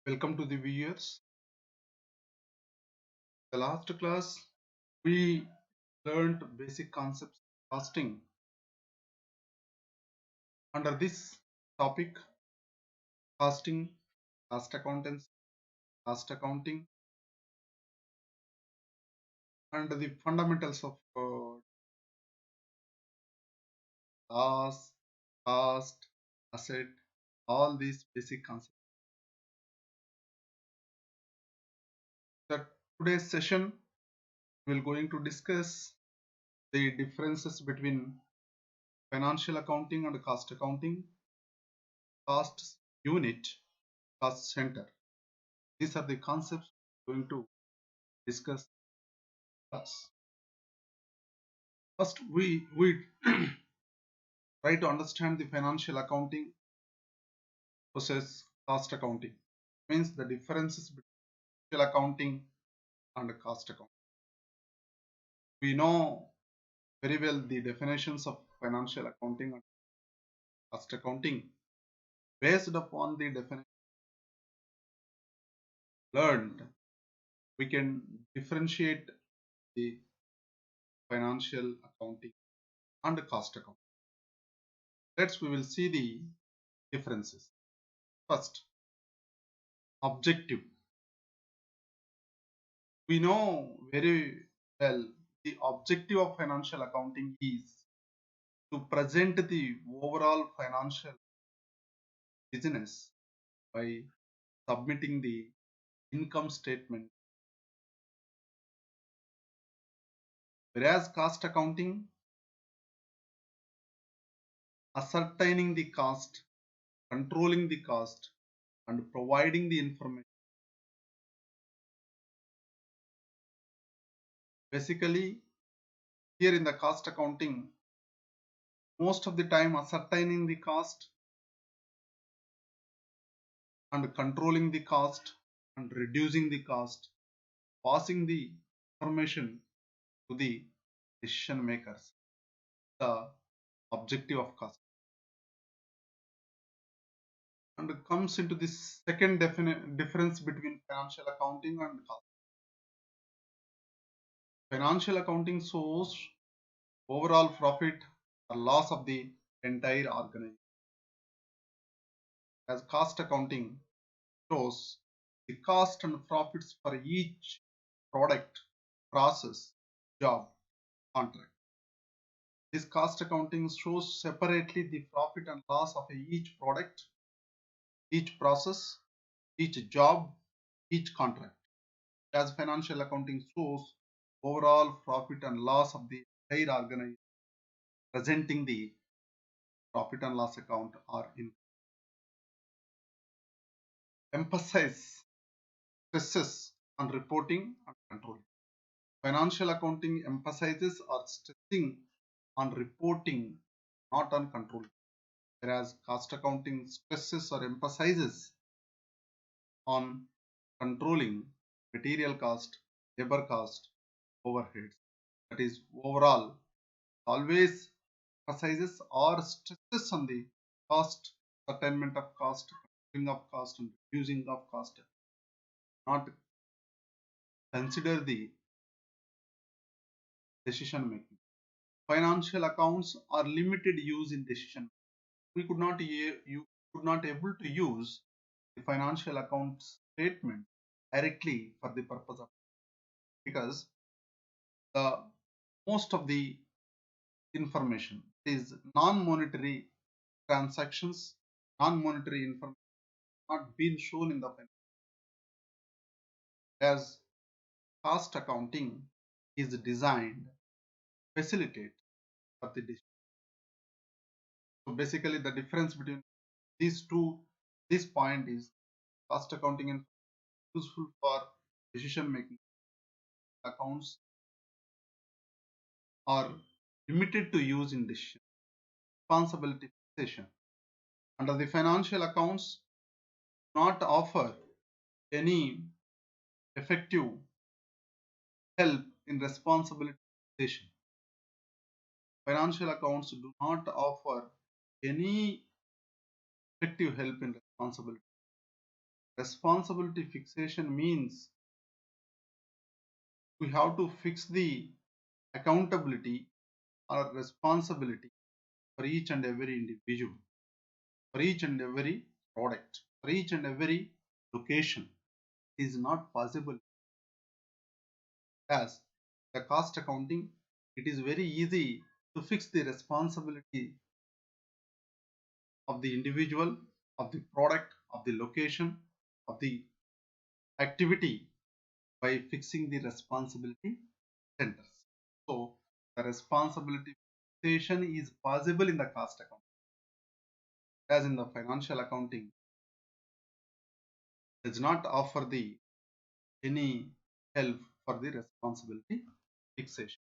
Welcome to the viewers. The last class we learned basic concepts of costing. Under this topic, costing, cost accountants, cost accounting, and the fundamentals of loss, cost, asset, all these basic concepts. That today's session we're going to discuss the differences between financial accounting and cost accounting, cost unit, cost center. These are the concepts we're going to discuss. First, we try to understand the financial accounting versus cost accounting. Means the differences between financial accounting and cost accounting. We know very well the definitions of financial accounting and cost accounting. Based upon the definition learned, we can differentiate the financial accounting and cost accounting. Let's we will see the differences. First, objective. We know very well the objective of financial accounting is to present the overall financial business by submitting the income statement, whereas cost accounting ascertaining the cost, controlling the cost, and providing the information. Basically, here in the cost accounting, most of the time ascertaining the cost and controlling the cost and reducing the cost, passing the information to the decision makers. The objective of cost and comes into this second difference between financial accounting and cost. Financial accounting shows overall profit or loss of the entire organization, as cost accounting shows the cost and profits for each product, process, job, contract. This cost accounting shows separately the profit and loss of each product, each process, each job, each contract. As financial accounting shows overall profit and loss of the entire organization, presenting the profit and loss account or in emphasize stresses on reporting and controlling. Financial accounting emphasizes or stressing on reporting, not on controlling, whereas cost accounting stresses or emphasizes on controlling material cost, labor cost, overheads. That is overall always emphasizes or stresses on the cost, attainment of cost, controlling of cost, and reducing of cost, not consider the decision making. Financial accounts are limited use in decision. We could not you could not able to use the financial accounts statement directly for the purpose of, because the most of the information is non-monetary transactions, non-monetary information not been shown in the finance, as cost accounting is designed to facilitate for the decision. So basically the difference between these two, this point is cost accounting is useful for decision making. Accounts are limited to use in decision responsibility fixation. Under the financial accounts, not offer any effective help in responsibility fixation. Financial accounts do not offer any effective help in responsibility. Responsibility fixation means we have to fix the accountability or responsibility for each and every individual, for each and every product, for each and every location. It is not possible as the cost accounting. It is very easy to fix the responsibility of the individual, of the product, of the location, of the activity by fixing the responsibility centers. So the responsibility fixation is possible in the cost account, as in the financial accounting does not offer the any help for the responsibility fixation.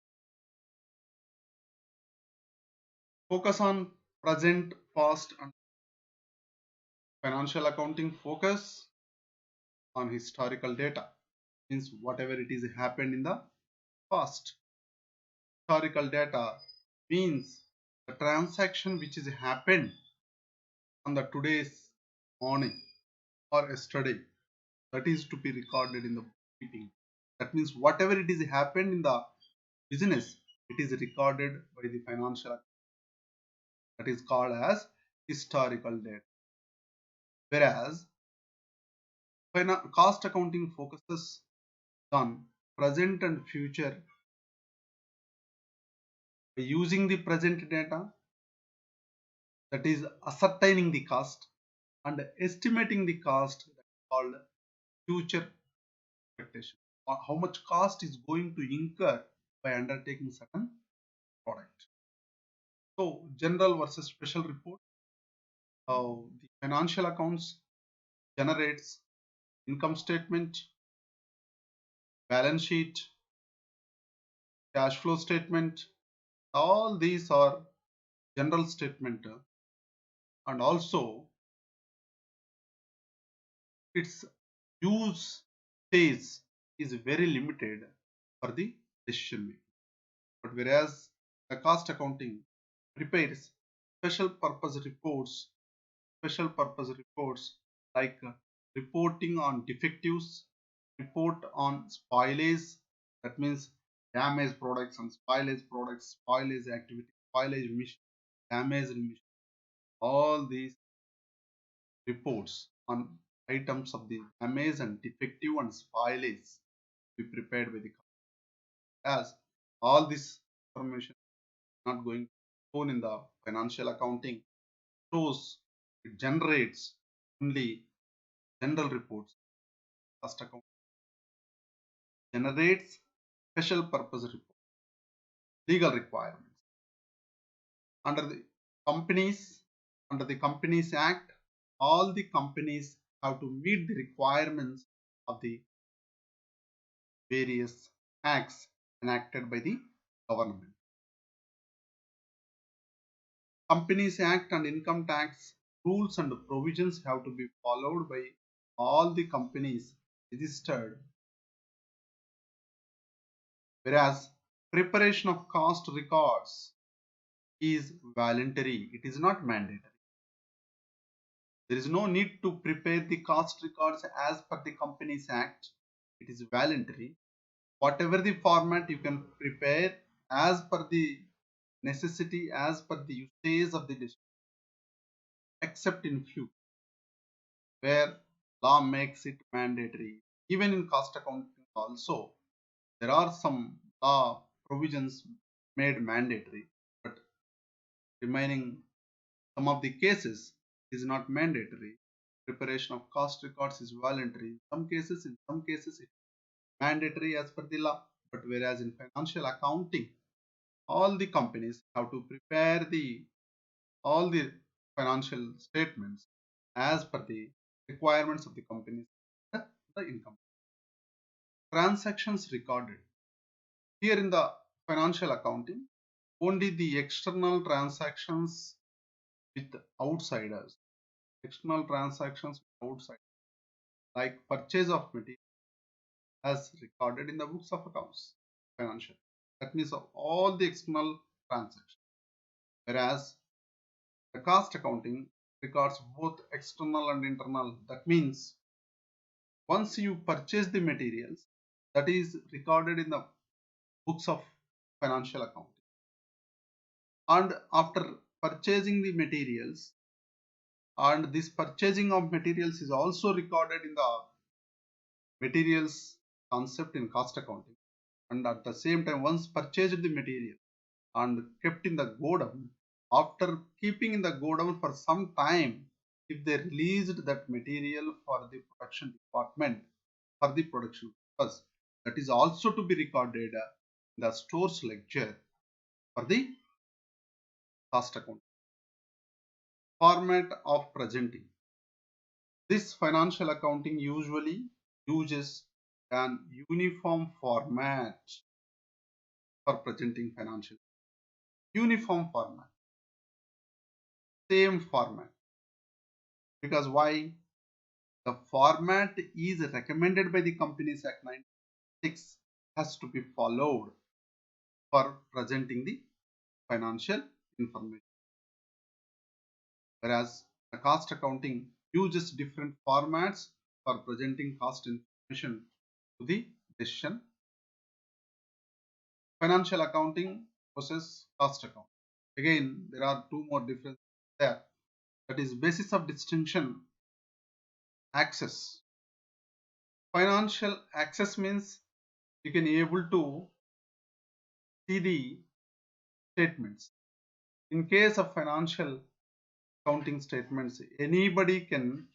Focus on present, past, and financial accounting focus on historical data. Means whatever it is happened in the past. Historical data means the transaction which is happened on the today's morning or yesterday, that is to be recorded in the bookkeeping. That means whatever it is happened in the business, it is recorded by the financial. That is called as historical data. Whereas cost accounting focuses on present and future by using the present data, that is ascertaining the cost, and estimating the cost, that is called future expectation, or how much cost is going to incur by undertaking certain product. So general versus special report. The financial accounts generates income statement, balance sheet, cash flow statement. All these are general statement, and also its use phase is very limited for the decision making. But whereas the cost accounting prepares special purpose reports like reporting on defectives, report on spoilage, that means damaged products and spoilage activity, spoilage mission, damaged mission. All these reports on items of the damage and defective and spoilage be prepared by the company. As all this information not going to be shown in the financial accounting, shows it generates only general reports. Cost account generates special purpose report, legal requirements under the companies, under the Companies Act. All the companies have to meet the requirements of the various acts enacted by the government. Companies Act and income tax rules and provisions have to be followed by all the companies registered, whereas preparation of cost records is voluntary, it is not mandatory. There is no need to prepare the cost records as per the Companies Act, it is voluntary. Whatever the format you can prepare as per the necessity, as per the usage of the district, except in few where law makes it mandatory. Even in cost accounting also, there are some law provisions made mandatory, but remaining some of the cases is not mandatory. Preparation of cost records is voluntary. In some cases, it's mandatory as per the law. But whereas in financial accounting, all the companies have to prepare the all the financial statements as per the requirements of the companies, the income transactions recorded here in the financial accounting, only the external transactions with outsiders, external transactions with outside, like purchase of material as recorded in the books of accounts financial, that means of all the external transactions, whereas the cost accounting records both external and internal. That means Once you purchase the materials, that is recorded in the books of financial accounting. And after purchasing the materials, and this purchasing of materials is also recorded in the materials concept in cost accounting. And at the same time, once purchased the material and kept in the godown, after keeping in the godown for some time, if they released that material for the production department for the production purpose, that is also to be recorded in the stores ledger for the cost account. Format of presenting. This financial accounting usually uses an uniform format for presenting financial. Uniform format, same format. Because why? The format is recommended by the Companies Act 96 has to be followed for presenting the financial information. Whereas the cost accounting uses different formats for presenting cost information to the decision. Financial accounting versus cost accounting. Again, there are two more differences there. That is basis of distinction, access. Financial access means you can able to see the statements. In case of financial accounting statements, anybody can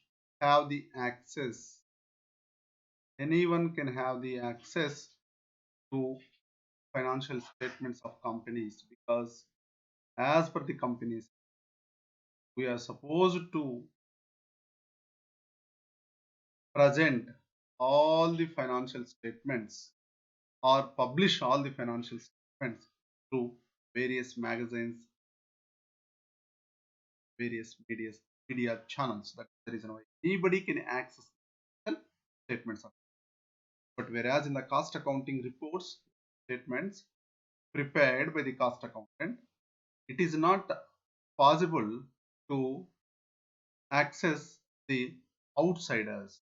have the access. Anyone can have the access to financial statements of companies, because as per the companies, we are supposed to present all the financial statements or publish all the financial statements through various magazines, various media channels. That's the reason why anybody can access statements. But whereas in the cost accounting reports, statements prepared by the cost accountant, it is not possible to access the outsiders,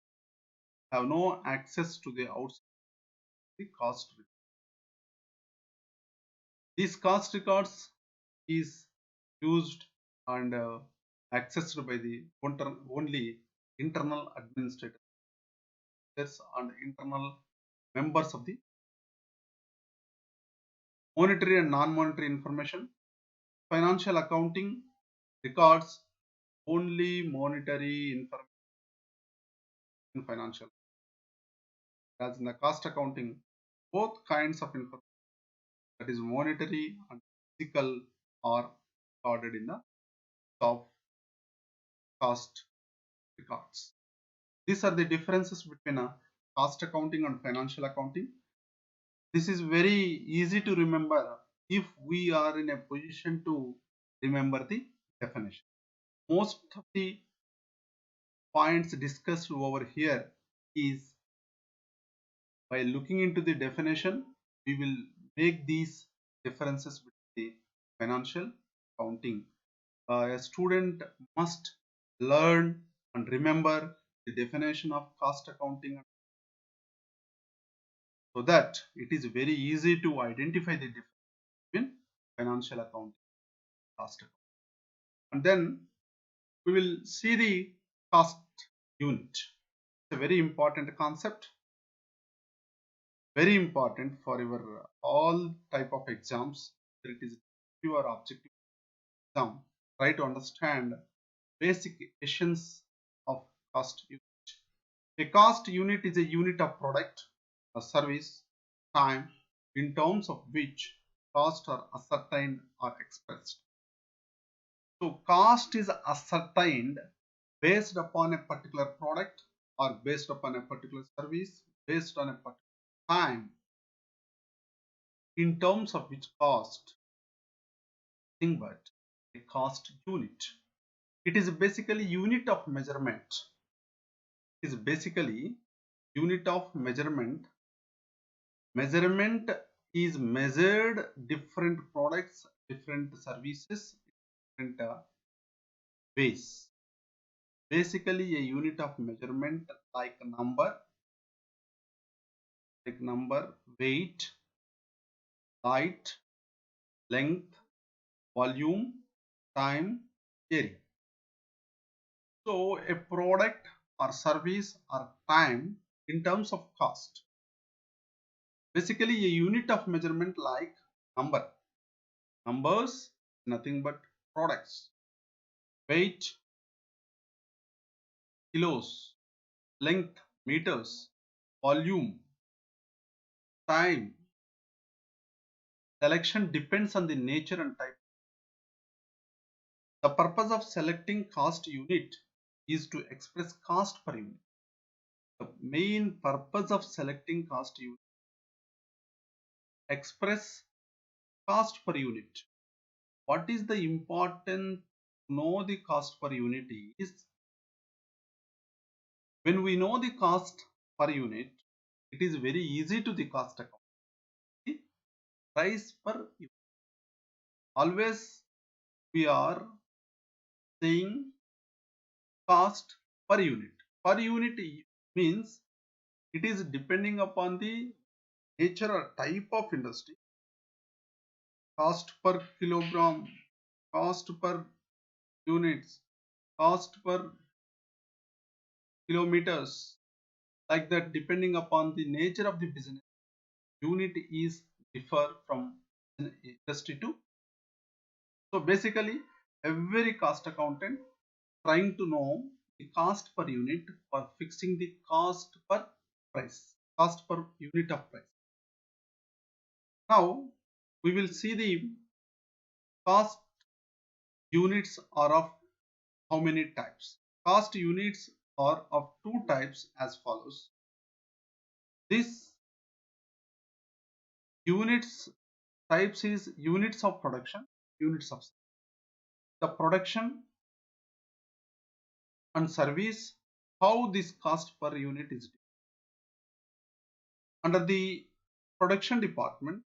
have no access to the outside the cost. These cost records is used and accessed by the only internal administrators and internal members of the monetary and non-monetary information. Financial accounting records only monetary information in financial. As in the cost accounting, both kinds of information, that is monetary and physical, are recorded in the top cost records. These are the differences between a cost accounting and financial accounting. This is very easy to remember if we are in a position to remember the definition. Most of the points discussed over here is by looking into the definition, we will make these differences between the financial accounting. A student must learn and remember the definition of cost accounting so that it is very easy to identify the difference between financial accounting and cost accounting. And then we will see the cost unit. It's a very important concept, very important for your all type of exams. Whether it is your objective exam, try to understand basic essence of cost unit. A cost unit is a unit of product, a service, time, in terms of which costs are ascertained or expressed. So cost is ascertained based upon a particular product or based upon a particular service, based on a particular time, in terms of which cost, think but a cost unit. It is basically unit of measurement. It is basically unit of measurement. Measurement is measured different products, different services, different ways. Basically a unit of measurement like a number like number, weight, height, length, volume, time, area. So a product or service or time in terms of cost. Basically a unit of measurement like number. Numbers, nothing but products. Weight, kilos. Length, meters. Volume, time. Selection depends on the nature and type. The purpose of selecting cost unit is to express cost per unit. The main purpose of selecting cost unit express cost per unit. What is the important to know the cost per unit is when we know the cost per unit, it is very easy to the cost account. The price per unit. Always we are saying cost per unit. Per unit means it is depending upon the nature or type of industry. Cost per kilogram, cost per units, cost per kilometers, like that depending upon the nature of the business, unit is differ from industry to. So basically every cost accountant trying to know the cost per unit for fixing the cost per price, cost per unit of price. Now we will see the cost units are of how many types. Cost units are of two types as follows. This units types is units of production, units of the production and service, how this cost per unit is. Under the production department,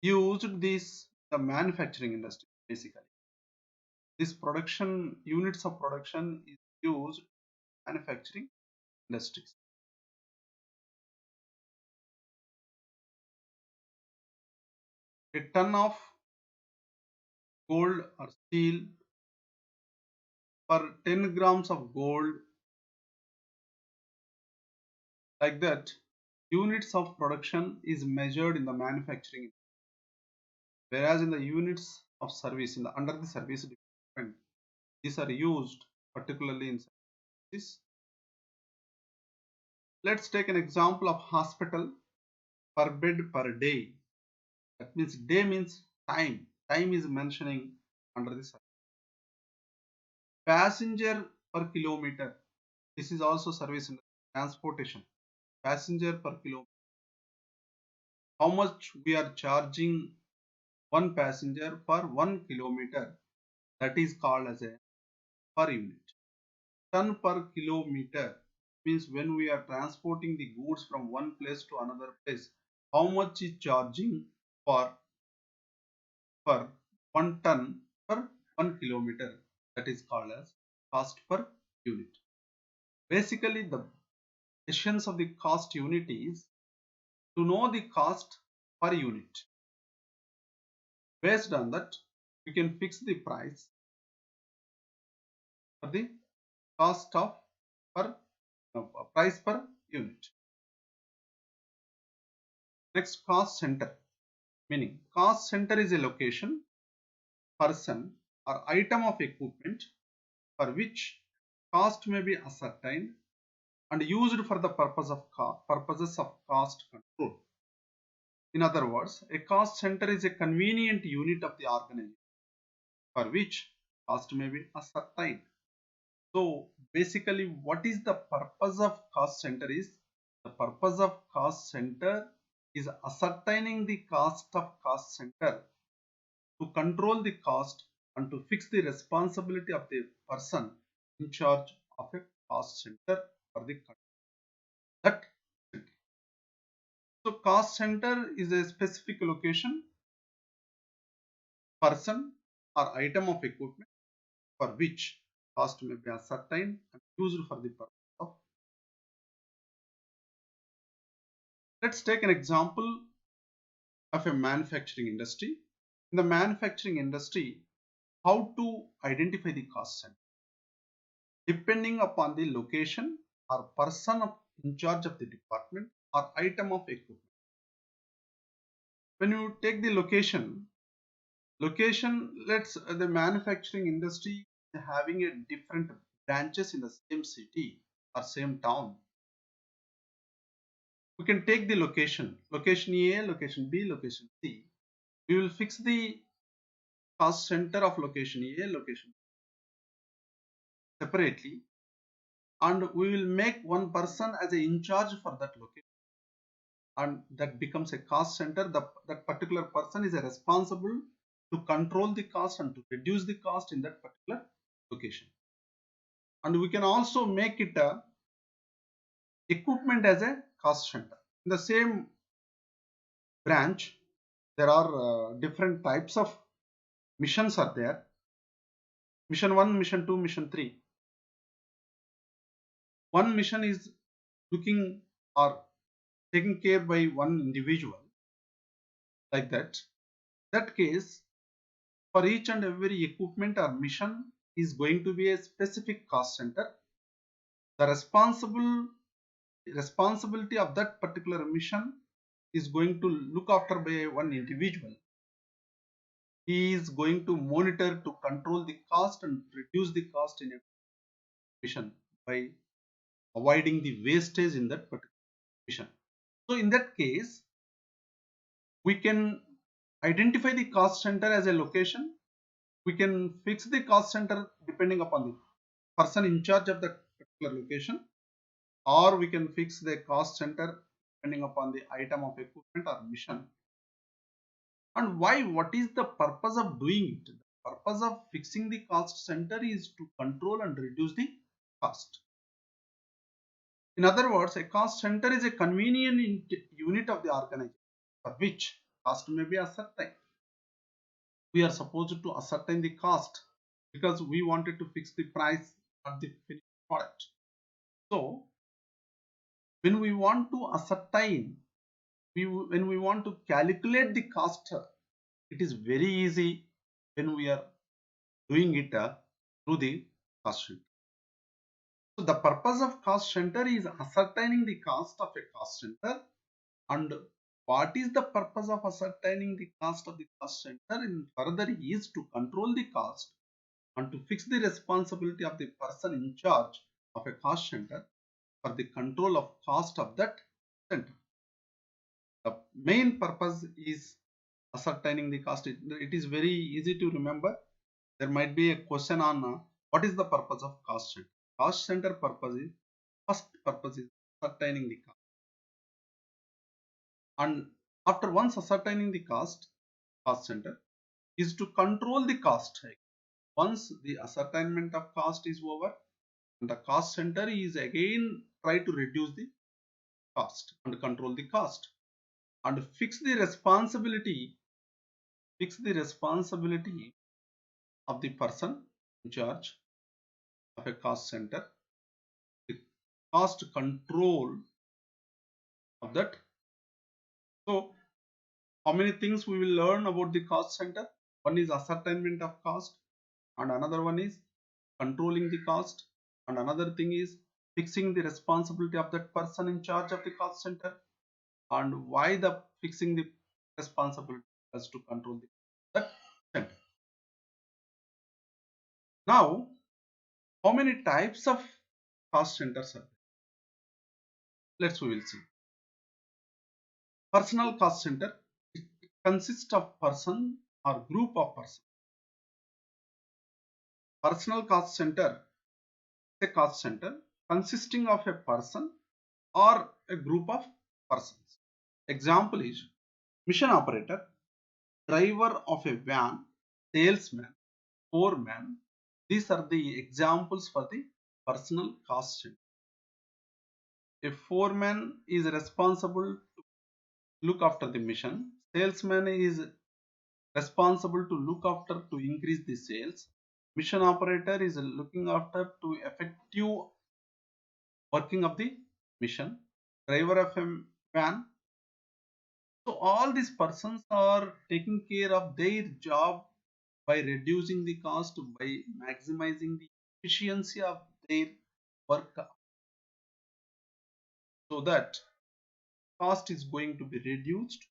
used this the manufacturing industry basically. This production units of production is used manufacturing industries. A ton of gold or steel per 10 grams of gold, like that units of production is measured in the manufacturing, whereas in the units of service in the under the service department these are used particularly in services. Let's take an example of hospital per bed per day. That means day means time. Time is mentioning under this. Passenger per kilometer. This is also service in transportation. Passenger per kilometer. How much we are charging one passenger per 1 kilometer. That is called as a per unit. Ton per kilometer means when we are transporting the goods from one place to another place, how much is charging for per 1 ton per 1 kilometer. That is called as cost per unit. Basically, the essence of the cost unit is to know the cost per unit. Based on that, we can fix the price for the cost of per price per unit. Next, cost center. Meaning, cost center is a location, person, or item of equipment for which cost may be ascertained and used for the purposes of cost control. In other words, a cost center is a convenient unit of the organization for which cost may be ascertained. So basically what is the purpose of cost center is the purpose of cost center is ascertaining the cost of cost center to control the cost and to fix the responsibility of the person in charge of a cost center for the that. So cost center is a specific location, person or item of equipment for which cost may be ascertained and used for the purpose of Let's take an example of a manufacturing industry. In the manufacturing industry, how to identify the cost center? Depending upon the location or person in charge of the department or item of equipment. When you take the location, let's the manufacturing industry having a different branches in the same city or same town. We can take the location A, location B, location C. We will fix the cost center of location A, location separately, and we will make one person as a in charge for that location, and that becomes a cost center. That particular person is a responsible to control the cost and to reduce the cost in that particular location. And we can also make it a equipment as a cost center. In the same branch, there are different types of missions are there. Mission 1, mission 2, mission 3. One mission is looking or taken care by one individual, like that case, for each and every equipment or mission is going to be a specific cost center. The responsibility of that particular mission is going to look after by one individual. He is going to monitor to control the cost and reduce the cost in a mission by avoiding the wastage in that particular mission. So in that case, we can identify the cost center as a location. We can fix the cost center depending upon the person in charge of that particular location, or we can fix the cost center depending upon the item of equipment or mission. And why? What is the purpose of doing it? The purpose of fixing the cost center is to control and reduce the cost. In other words, a cost center is a convenient unit of the organization for which cost may be ascertained. We are supposed to ascertain the cost because we wanted to fix the price of the finished product. So when we want to ascertain, when we want to calculate the cost, it is very easy when we are doing it through the cost center. So the purpose of cost center is ascertaining the cost of a cost center. And what is the purpose of ascertaining the cost of the cost center? In further is to control the cost and to fix the responsibility of the person in charge of a cost center for the control of cost of that center. The main purpose is ascertaining the cost. It is very easy to remember. There might be a question on what is the purpose of cost center. Cost center purpose is, first purpose is ascertaining the cost. And after once ascertaining the cost center is to control the cost. Once the ascertainment of cost is over, the cost center is again try to reduce the cost and control the cost and fix the responsibility of the person in charge of a cost center, the cost control of that. So how many things we will learn about the cost center? One is ascertainment of cost, and another one is controlling the cost, and another thing is fixing the responsibility of that person in charge of the cost center, and why the fixing the responsibility as to control that center. Now, how many types of cost centers are there? We will see. Personal cost center, it consists of person or group of persons. Personal cost center is a cost center consisting of a person or a group of persons. Example is mission operator, driver of a van, salesman, foreman. These are the examples for the personal cost center. A foreman is responsible to look after the mission. Salesman is responsible to look after to increase the sales. Mission operator is looking after to effective working of the mission. Driver of a van So all these persons are taking care of their job by reducing the cost, by maximizing the efficiency of their work, so that cost is going to be reduced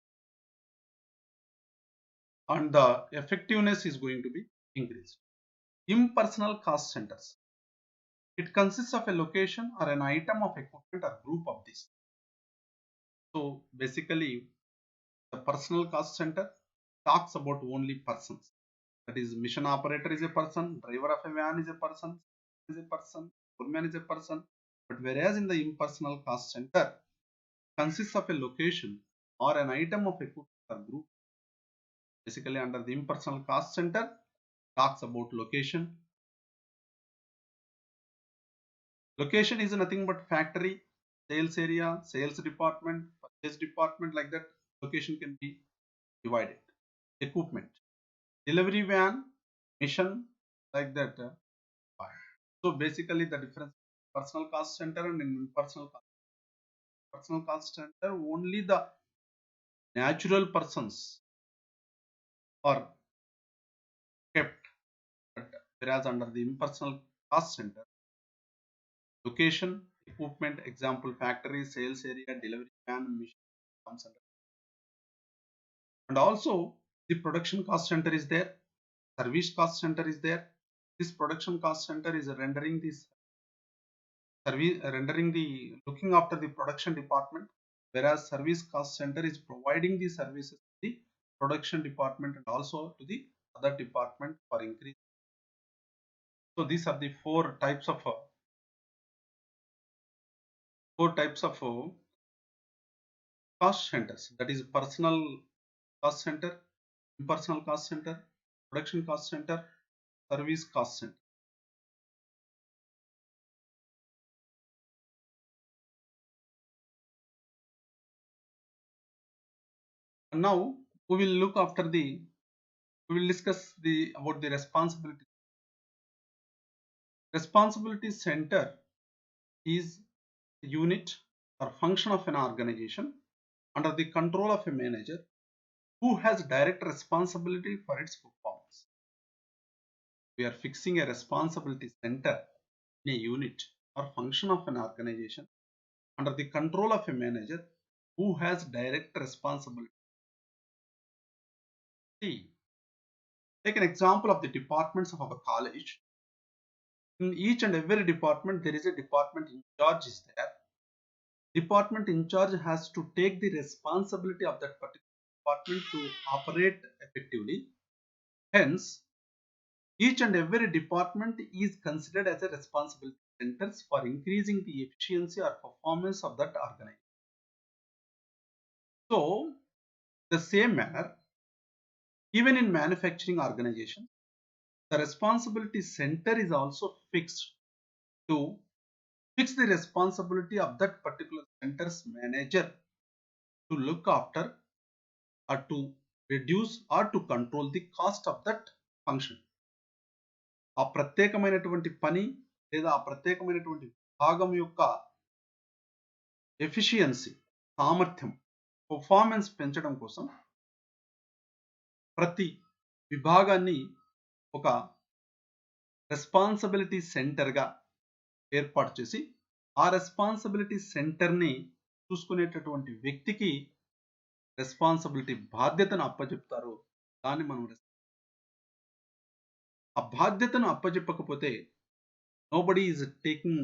and the effectiveness is going to be increased. Impersonal cost centers. It consists of a location or an item of equipment or group of this. So basically, the personal cost center talks about only persons. That is, mission operator is a person, driver of a van is a person, foreman is a person. But whereas in the impersonal cost center consists of a location or an item of equipment or group. Basically, under the impersonal cost center talks about location. Location is nothing but factory, sales area, sales department, purchase department, like that. Location can be divided. Equipment, delivery van, mission, like that. So basically, the difference personal cost center and in personal cost center, only the natural persons are kept, but whereas under the impersonal cost center, location, equipment, example factory, sales area, delivery van, mission comes under. And also the production cost center is there, service cost center is there. This production cost center is rendering this service, rendering the looking after the production department, whereas service cost center is providing the services to the production department and also to the other department for increase. So these are the four types of cost centers. That is personal cost center, impersonal cost center, production cost center, service cost center. And now we will look after the we will discuss the about the responsibility. Responsibility center is a unit or function of an organization under the control of a manager who has direct responsibility for its performance. We are fixing a responsibility center in a unit or function of an organization under the control of a manager who has direct responsibility. See, take an example of the departments of our college. In each and every department, there is a department in charge is there. Department in charge has to take the responsibility of that particular department to operate effectively. Hence, each and every department is considered as a responsibility centers for increasing the efficiency or performance of that organization. So, the same manner, even in manufacturing organization, the responsibility center is also fixed to fix the responsibility of that particular center's manager to look after or to reduce or to control the cost of that function. ఆ ప్రత్యేకమైనటువంటి పని లేదా ఆ ప్రత్యేకమైనటువంటి భాగం యొక్క efficiency, సామర్థ్యం, performance పెంచడం కోసం ప్రతి విభాగాన్ని ఒక రెస్పాన్సిబిలిటీ సెంటర్గా ఏర్పాటు చేసి ఆ రెస్పాన్సిబిలిటీ సెంటర్ని చూసుకునేటటువంటి వ్యక్తికి రెస్పాన్సిబిలిటీ బాధ్యతను అప్పచెప్తారు. దాన్ని మనం ఆ బాధ్యతను అప్పచెప్పకపోతే nobody is taking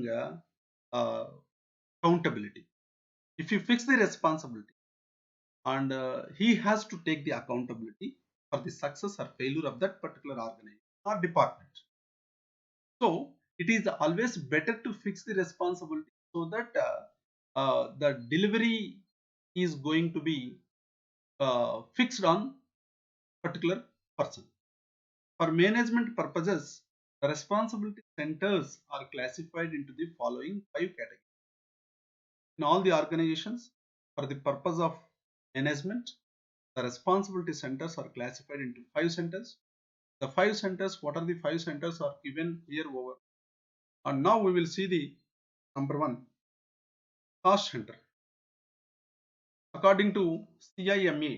accountability. If you fix the responsibility and he has to take the accountability for the success or failure of that particular organization or department. So it is always better to fix the responsibility so that the delivery is going to be fixed on particular person. For management purposes, the responsibility centers are classified into the following 5 categories. In all the organizations, for the purpose of management, the responsibility centers are classified into 5 centers. The 5 centers, what are the 5 centers are given here over. And now we will see the number one, cost center. According to CIMA,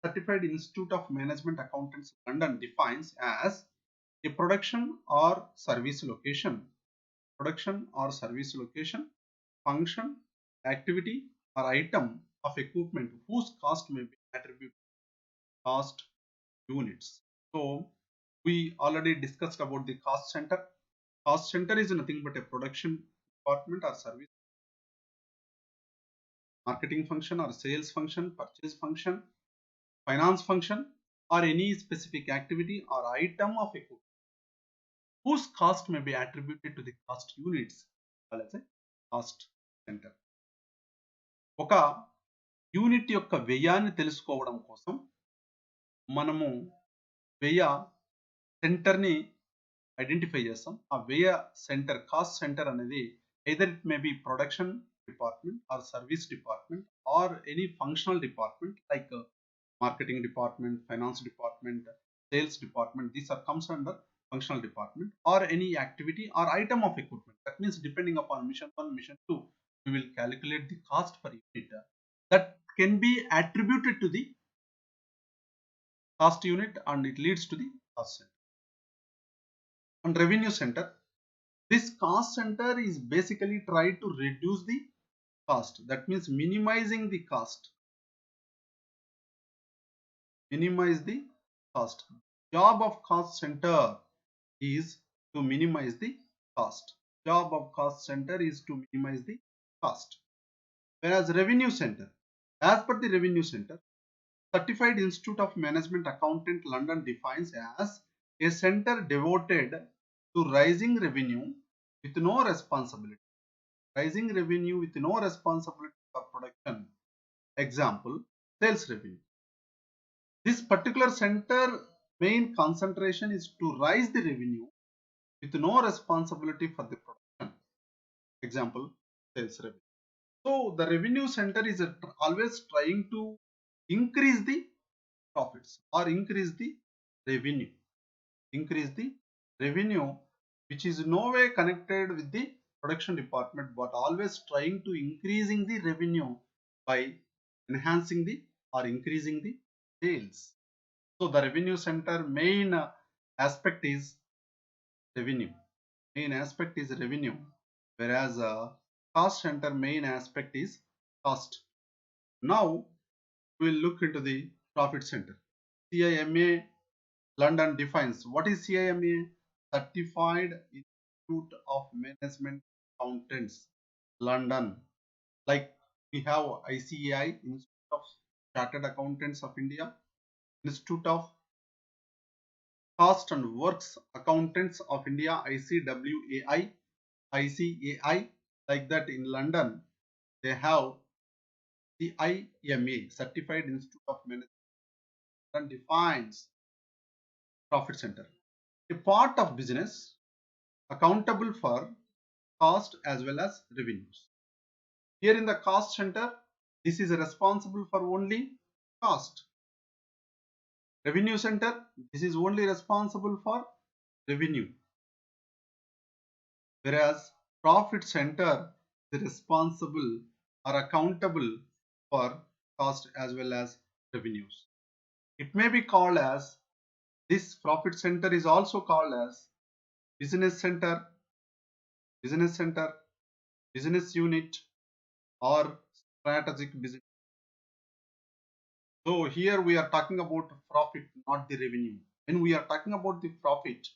Certified Institute of Management Accountants London defines as a production or service location, function, activity, or item of equipment whose cost may be attributed to cost units. So we already discussed about the cost center. Cost center is nothing but a production department or service marketing function or sales function, purchase function, finance function, or any specific activity or item of equipment whose cost may be attributed to the cost units called as a cost center. ఒక unit యొక్క వ్యయాన్ని తెలుసుకోవడం కోసం మనము వ్యయ సెంటర్ని identify చేస్తాం. ఆ వ్యయ సెంటర్ కాస్ట్ సెంటర్ అనేది either it may be production department or service department or any functional department like marketing department, finance department, sales department. These are comes under functional department or any activity or item of equipment. That means depending upon mission 1, mission 2, we will calculate the cost per unit that can be attributed to the cost unit and it leads to the cost center. And revenue center, this cost center is basically try to reduce the cost. That means minimizing the cost. Minimize the cost. Job of cost center is to minimize the cost. Job of cost center is to minimize the cost. Whereas revenue center, as per the revenue center, Certified Institute of Management Accountant London defines as a center devoted to raising revenue with no responsibility. Raising revenue with no responsibility for production. Example, sales revenue. This particular center main concentration is to raise the revenue with no responsibility for the production. Example, sales revenue. So the revenue center is always trying to increase the profits or increase the revenue. Increase the revenue which is no way connected with the production department but always trying to increasing the revenue by enhancing the or increasing the sales. So the revenue center main aspect is revenue. Main aspect is revenue, whereas cost center main aspect is cost. Now we'll look into the profit center. CIMA London defines what is CIMA? Certified Institute of Management Accountants London. Like we have ICAI, Institute of Chartered Accountants of India, Institute of Cost and Works Accountants of India, ICWAI, ICAI. Like that in London, they have the CIMA, Certified Institute of Management, and defines profit center. A part of business accountable for cost as well as revenues. Here in the cost center, this is responsible for only cost. Revenue center, this is only responsible for revenue. Whereas profit center is responsible or accountable for cost as well as revenues. It may be called as, this profit center is also called as business center, business center, business unit, or strategic business. So here we are talking about profit, not the revenue. When we are talking about the profit,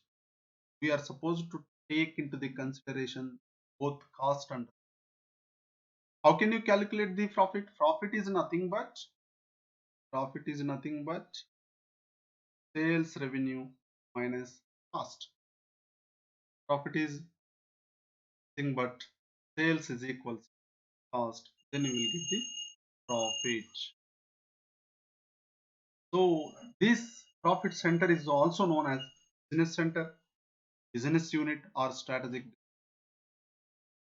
we are supposed to take into the consideration both cost and. How can you calculate the profit? Profit is nothing but sales revenue minus cost. Profit is nothing but sales is equals cost. Then you will get the profit. So this profit center is also known as business center, business unit, or strategic.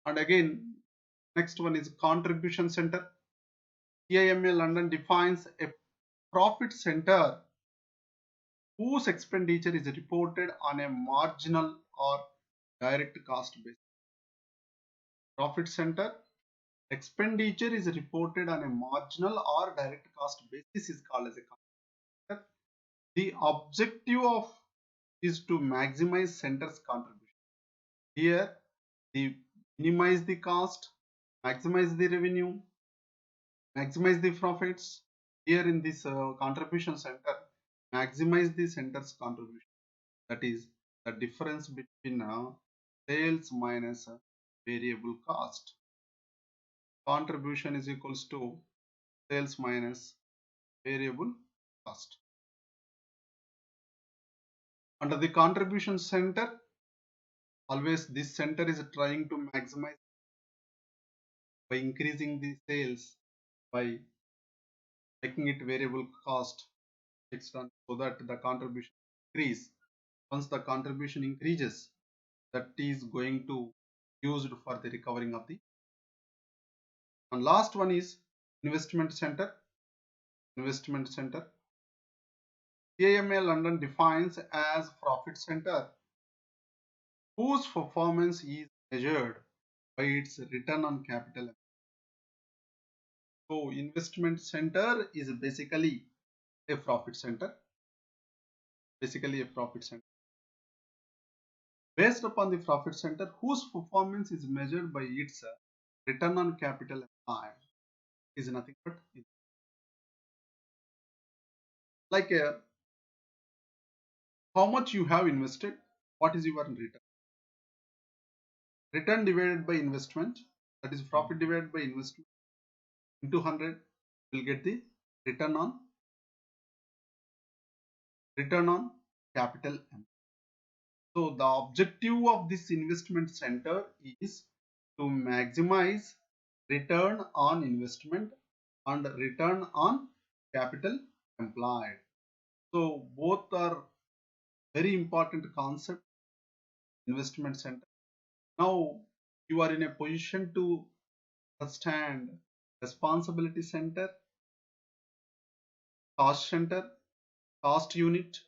And again, next one is contribution center. CIMA London defines a profit center whose expenditure is reported on a marginal or direct cost basis. Profit center Expenditure is reported on a marginal or direct cost basis is called as a cost. The objective of is to maximize center's contribution. Here, the minimize the cost, maximize the revenue, maximize the profits. Here in this contribution center, maximize the center's contribution. That is the difference between sales minus variable cost. Contribution is equals to sales minus variable cost. Under the contribution center, always this center is trying to maximize by increasing the sales by making it variable cost fixed on so that the contribution increase. Once the contribution increases, that is going to used for the recovering of the. And last one is investment center. Investment center. CIMA London defines as profit center whose performance is measured by its return on capital. So investment center is basically a profit center. Basically a profit center. Based upon the profit center whose performance is measured by its return on capital employed is nothing but like how much you have invested, what is your return. Return divided by investment, that is profit divided by investment into 100 will get the return on capital. So the objective of this investment center is to maximize return on investment and return on capital employed. So both are very important concept investment center. Now you are in a position to understand responsibility center, cost center, cost unit,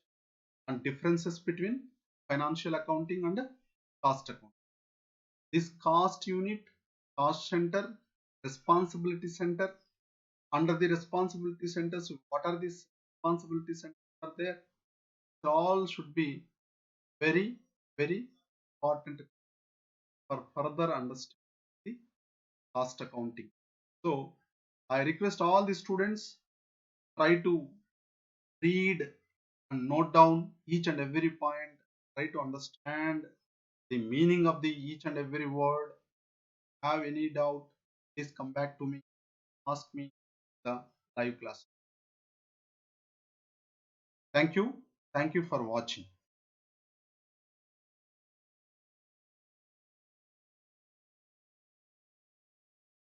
and differences between financial accounting and cost accounting. This cost unit, cost center, responsibility center. Under the responsibility centers, what are these responsibility centers are there? It all should be very, very important for further understanding the cost accounting. So I request all the students try to read and note down each and every point, try to understand the meaning of the each and every word. Have any doubt, please come back to me, ask me the live class. Thank you for watching.